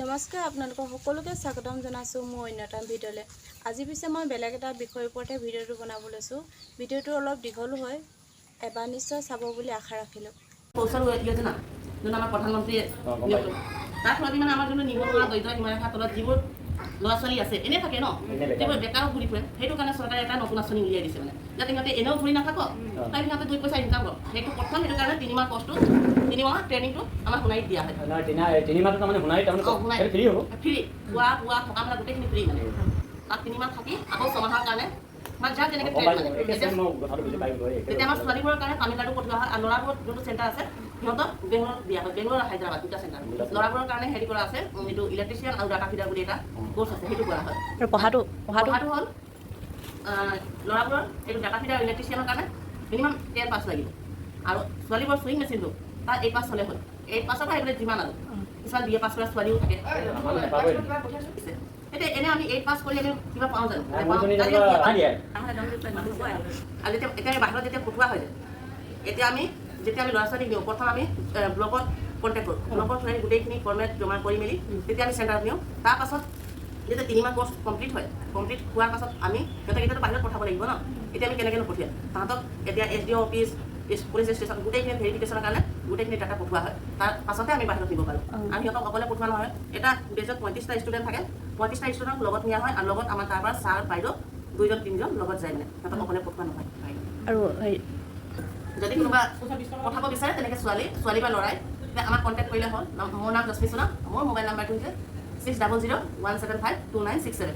নমস্কাৰ, আপোনালোকক সকলোকে স্বাগতম জনাইছোঁ মোৰ অন্যতম ভিডিঅ'লৈ। আজি পিছে মই বেলেগ এটা বিষয়ৰ ওপৰতে ভিডিঅ'টো বনাব লৈছোঁ। ভিডিঅ'টো অলপ দীঘলো হয়, এবাৰ নিশ্চয় চাব বুলি আশা ৰাখিলোঁ। কৌশল উলিয়াইছে না যোন আমাৰ প্ৰধানমন্ত্ৰীয়ে তাৰ ফলত মানে আমাৰ যোনটো নিবনুৱা দৰিদ্ৰ সীমাৰেখাৰ তলত যিবোৰ ল'ৰা ছোৱালী আছে এনেই থাকে ন, যিবোৰ বেকাৰো ঘূৰি ফুৰে, সেইটো কাৰণে চৰকাৰে এটা নতুন আঁচনি উলিয়াই দিছে মানে যাতে সিহঁতে এনেও ঘূৰি নাথাকক, তাই সিহঁতে 2 পইচা ইনকাম কৰক। সেইটো প্ৰথম সেইটো কাৰণে 3 মাহ কৰ্চটো 3 মাহ ট্ৰেইনিংটো আমাৰ সোণাৰীত দিয়া হয়। 3 মাহটো তাৰমানে সোণাৰীত তাৰমানে ফ্ৰী হ'ব, ফ্ৰী খোৱা বোৱা থকা মেলা গোটেইখিনি ফ্ৰী মানে। তাত 3 মাহ থাকি আকৌ 6 মাহৰ কাৰণে মানে যাক যেনেকৈ তেতিয়া আমাৰ ছোৱালীবোৰৰ কাৰণে তামিলনাডু পঠিওৱা হয় আৰু ল'ৰাবোৰৰ যোনটো চেণ্টাৰ আছে সিহঁতক বেংগলোৰত দিয়া হয়, বেংগলোৰ আৰু হায়দৰাবাদ 2টা চেণ্টাৰ। ল'ৰাবোৰৰ কাৰণে হেৰি কৰা আছে, এইটো ইলেক্ট্ৰিচিয়ান আৰু ডাটা ফিডাৰ বুলি এটা কোৰ্চ আছে, সেইটো কৰা হয়। আৰু পঢ়াটো হ'ল ল'ৰাবোৰৰ এইটো ডাটা ফিডাৰ ইলেক্ট্ৰিচিয়ানৰ কাৰণে মিনিমাম 10 পাছ লাগিব, আৰু ছোৱালীবোৰৰ চুইং মেচিনটো তাৰ 8 পাছ হ'লে হ'ল। 8 পাছৰ পৰা এইবিলাক যিমান আৰু কিছুমান BA পাছ কৰা ছোৱালীও থাকে। এতিয়া এনে আমি 8 পাছ কৰি আমি কিবা পাওঁ জানো? আৰু এতিয়া বাহিৰত যেতিয়া পঠোৱা হৈ যায়, এতিয়া আমি ল'ৰা ছোৱালীক দিওঁ, প্ৰথম আমি ব্লকত কণ্টেক্ট কৰোঁ, ব্লকৰ থ্ৰুৰে গোটেইখিনি ফৰ্মেট জমা কৰি মেলি তেতিয়া আমি চেণ্টাৰত নিওঁ। তাৰপাছত যেতিয়া 3 মাহ কোৰ্চ কমপ্লিট হয়, কমপ্লিট হোৱাৰ পাছত আমি সিহঁতক এতিয়াতো বাহিৰত পঠাব লাগিব ন, এতিয়া আমি কেনেকৈ নপঠিয়াম তাহাঁতক এতিয়া SDO অফিচ, পুলিচ ষ্টেচন গোটেইখিনি ভেৰিফিকেশ্যনৰ কাৰণে গোটেইখিনি ডাটা পঠোৱা হয়। তাৰ পাছতে আমি বাহিৰত নিব পাৰোঁ। আৰু সিহঁতক অকলে পঠোৱা নহয়, এটা বেজত 35টা ষ্টুডেণ্ট থাকে, 35টা ষ্টুডেণ্টক লগত নিয়া হয়, আৰু লগত আমাৰ তাৰপৰা ছাৰ বাইদেউ 2জন 3জন লগত যায় মানে, সিহঁতক অকলে পঠোৱা নহয়। আৰু যদি কোনোবা পঠাব বিচাৰে তেনেকৈ ছোৱালী বা ল'ৰাই আমাক কণ্টেক্ট কৰিলে হ'ল। মোৰ নাম জস্মি সোণা, মোৰ মোবাইল নাম্বাৰটো হৈছে 6001752967।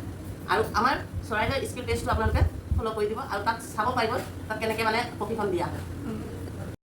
আৰু আমাৰ চৰাইদেউ স্কিল টেষ্টটো আপোনালোকে ফ'ল' কৰি দিব, আৰু তাত চাব পাৰিব তাত কেনেকৈ মানে প্ৰশিক্ষণ দিয়া হয়।